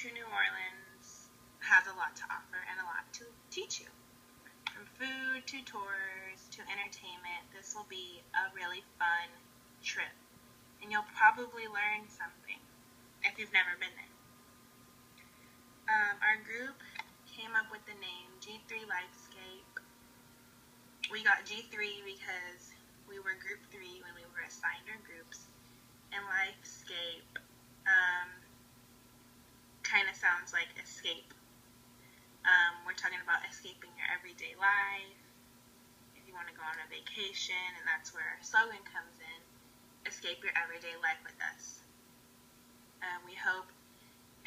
to New Orleans has a lot to offer and a lot to teach you. From food to tours to entertainment, this will be a really fun trip. And you'll probably learn something if you've never been there. Our group came up with the name G3 LIFEscape. We got G3 because we were group 3 when we were assigned our groups. And LIFEscape kind of sounds like escape. We're talking about escaping your everyday life. If you want to go on a vacation, and that's where our slogan comes in, escape your everyday life with us. We hope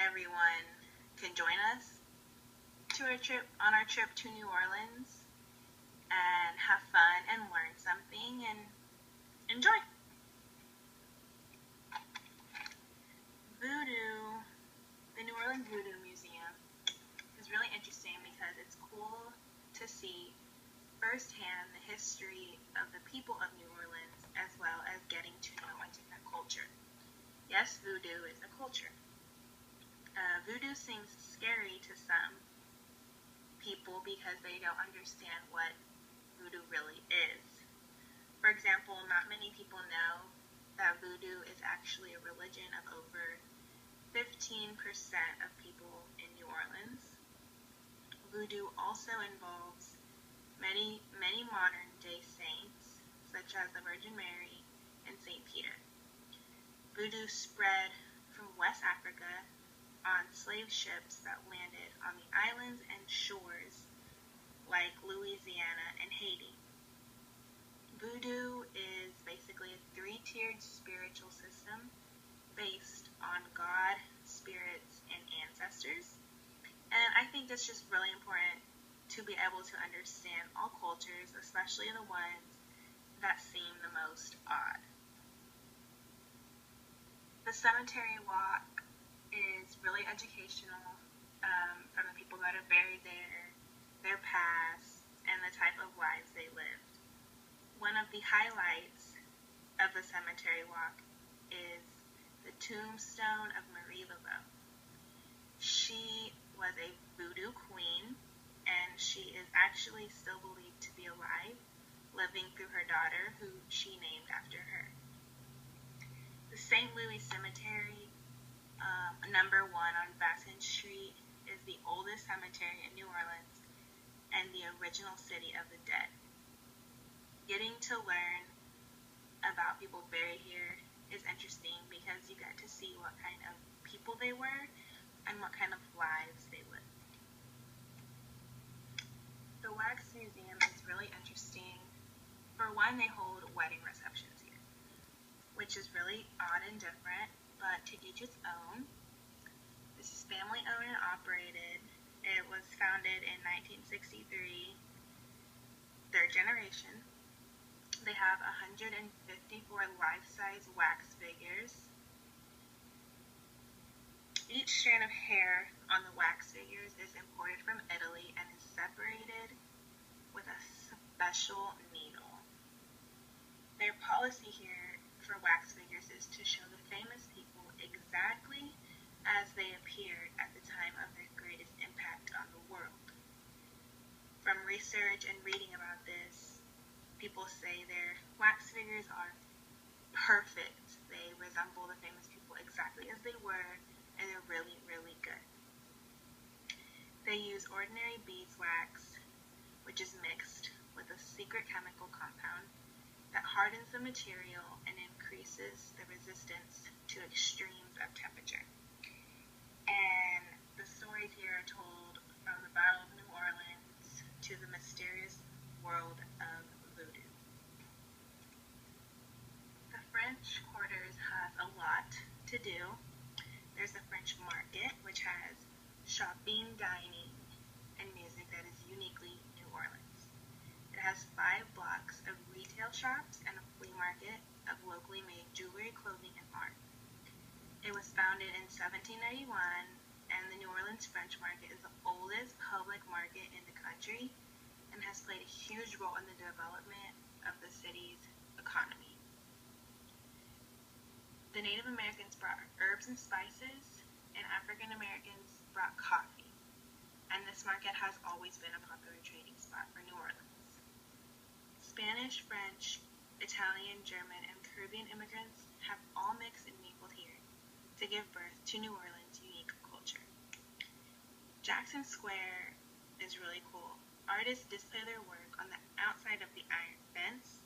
everyone can join us on our trip to New Orleans and have fun and learn something and enjoy. Voodoo, the New Orleans Voodoo Museum, is really interesting because it's cool to see firsthand the history of the people of New Orleans as well as getting to know a different culture. Yes, voodoo is a culture. Voodoo seems scary to some people because they don't understand what voodoo really is. For example, not many people know that voodoo is actually a religion of over 15% of people in New Orleans. Voodoo also involves many modern-day saints, such as the Virgin Mary and St. Peter. Voodoo spread from West Africa on slave ships that landed on the islands and shores like Louisiana and Haiti. Voodoo is basically a 3-tiered spiritual system based on God, spirits, and ancestors. And I think it's just really important to be able to understand all cultures, especially the ones that seem the most odd. The cemetery walk is really educational from the people that are buried there, their past, and the type of lives they lived. One of the highlights of the cemetery walk is the tombstone of Marie Laveau. She was a voodoo queen, and she is actually still believed to be alive, living through her daughter, who she named after her. The St. Louis Cemetery, number 1 on Bassin Street, is the oldest cemetery in New Orleans and the original city of the dead. Getting to learn about people buried here is interesting because you get to see what kind of people they were and what kind of lives they lived. The Wax Museum is really interesting. For one, they hold wedding receptions here, which is really odd and different, but to each its own. This is family owned and operated. It was founded in 1963, third generation. They have 154 life-size wax figures. Each strand of hair on the wax figures is imported from Italy and is separated with a special needle. Their policy here for wax figures is to show the famous people exactly as they appeared at the time of their greatest impact on the world. From research and reading about this, people say their wax figures are perfect. They resemble the famous people exactly as they were, and they're really, really good. They use ordinary beeswax, which is mixed with a secret chemical compound that hardens the material and increases the resistance to extremes of temperature. And the stories here are told from the Battle of New Orleans to the mysterious world of voodoo. The French Quarters has a lot to do. There's the French Market, which has shopping, dining, and music that is uniquely New Orleans. It has 5 blocks of retail shops and a flea market of locally made jewelry, clothing, and art. It was founded in 1791, and the New Orleans French Market is the oldest public market in the country and has played a huge role in the development of the city's economy. The Native Americans brought herbs and spices and African Americans brought coffee, and this market has always been a popular trading spot for New Orleans. Spanish, French, Italian, German, and Caribbean immigrants have all mixed and mingled here to give birth to New Orleans' unique culture. Jackson Square is really cool. Artists display their work on the outside of the iron fence,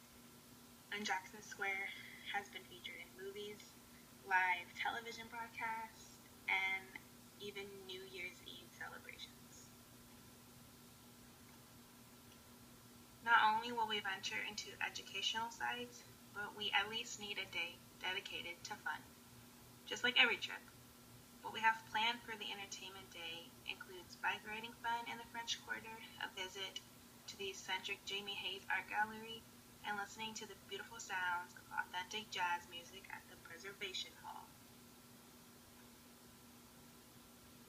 and Jackson Square has been featured in movies, live television broadcasts, and even New Year's Eve celebrations. Not only will we venture into educational sites, but we at least need a day dedicated to fun, just like every trip. What we have planned for the entertainment day includes bike riding fun in the French Quarter, a visit to the eccentric Jamie Hayes Art Gallery, and listening to the beautiful sounds of authentic jazz music at the Preservation Hall.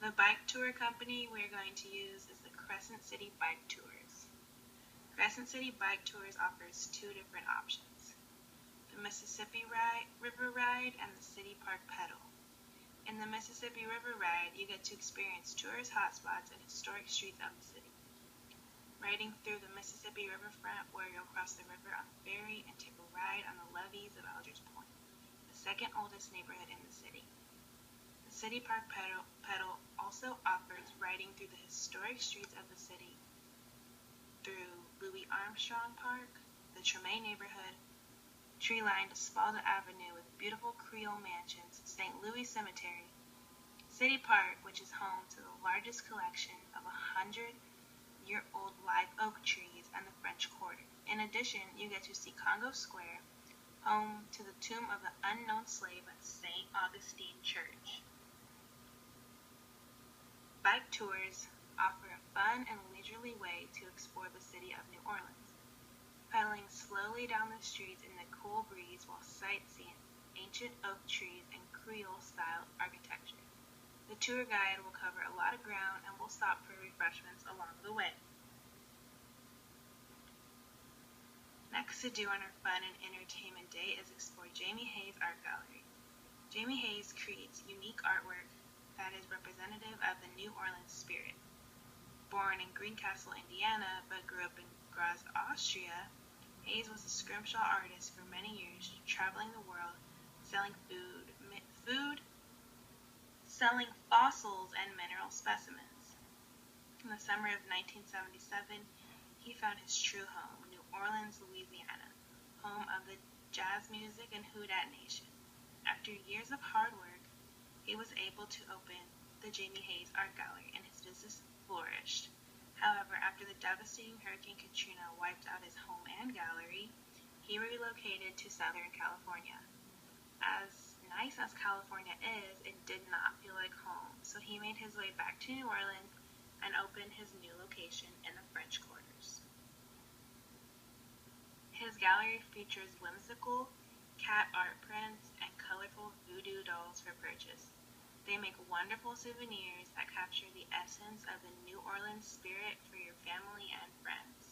The bike tour company we're going to use is the Crescent City Bike Tours. Crescent City Bike Tours offers two different options: the Mississippi River Ride and the City Park Pedal. In the Mississippi River Ride, you get to experience tourist hotspots and historic streets of the city. Riding through the Mississippi riverfront, where you'll cross the river on a ferry and take a ride on the levees of Alders Point, the second oldest neighborhood in the city. The City Park Pedal also offers riding through the historic streets of the city, through Louis Armstrong Park, the Tremaine neighborhood, tree-lined Espalda Avenue with beautiful Creole mansions, St. Louis Cemetery, City Park, which is home to the largest collection of 100-year-old live oak trees, and the French Quarter. In addition, you get to see Congo Square, home to the tomb of the unknown slave at St. Augustine Church. Bike tours offer a fun and leisurely way to explore the city of New Orleans, pedaling slowly down the streets in the cool breeze while sightseeing ancient oak trees and Creole-style architecture. The tour guide will cover a lot of ground and will stop for refreshments along the way. Next to do on our fun and entertainment day is explore Jamie Hayes Art Gallery. Jamie Hayes creates unique artwork that is representative of the New Orleans spirit. Born in Greencastle, Indiana, but grew up in Graz, Austria, Hayes was a scrimshaw artist for many years, traveling the world, selling selling fossils and mineral specimens. In the summer of 1977, he found his true home, New Orleans, Louisiana, home of the jazz music and Houdat Nation. After years of hard work, he was able to open the Jamie Hayes Art Gallery, and his business flourished. However, after the devastating Hurricane Katrina wiped out his home and gallery, he relocated to Southern California. As nice as California is, it did not feel like home, so he made his way back to New Orleans and opened his new location in the French Quarters. His gallery features whimsical cat art prints and colorful voodoo dolls for purchase. They make wonderful souvenirs that capture the essence of the New Orleans spirit for your family and friends.